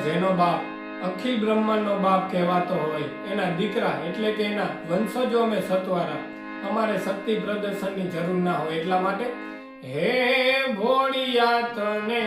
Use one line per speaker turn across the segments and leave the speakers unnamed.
જેનો બાપ અખિલ બ્રહ્માંડનો બાપ કહેવાતો હોય, એના દીકરા એટલે કે એના વંશજો અમે સતવારા, અમારે શક્તિ પ્રદર્શનની જરૂર ના હોય એટલા માટે હે ભોળિયા તને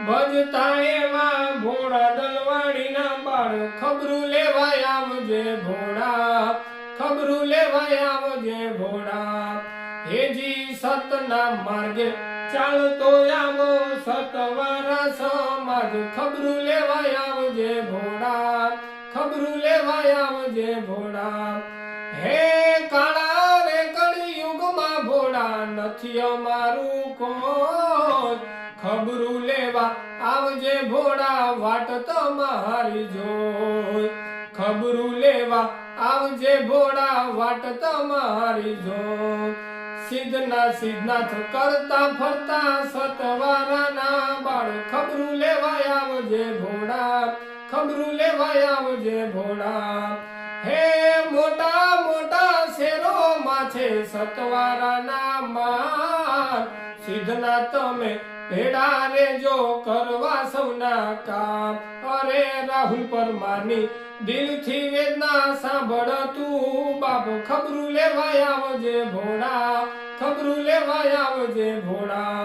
ભજતા એવા ભોળા દલવાડીના બાળ, ખબરું લેવાય આવજે ભોળા, ખબરું લેવાય આવજે ભોળા, હેજી સતના માર્ગે ચાલતો આવો સતવારા સમાજ, ખબરું લેવાય આવજે ભોળા, ખબરું લેવાય આવજે ભોળા, હે કાળા રે કળિયુગમાં ભોળા નથી અમારું કોઈ, ખબરું લેવા આવજે ભોળા વાટ તમારી જોઈ, ખબરું લેવા આવજે ભોળા વાટ તમારી જોઈ, સિદ્ધનાથ કરતા ફરતા સતવારાના બાળ, ખબરું લેવાય આવજે ભોળા, ખબરું લેવાય આવજે ભોળા, હે મોટા મોટા શેરોમાં છે સતવારાના માન, સિદ્ધના તમે ભેડા રેજો કરવા સૌના કામ, અરે રાહુલ પરમારની દિલથી વેદના સાંભળ તું બાપ, ખબરું લેવાય આવજે ભોળા, ખબરું લેવાય આવજે ભોળા,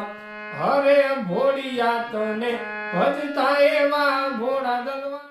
હરે ભોળિયા તને ભજતા એવા ભોળા દલવા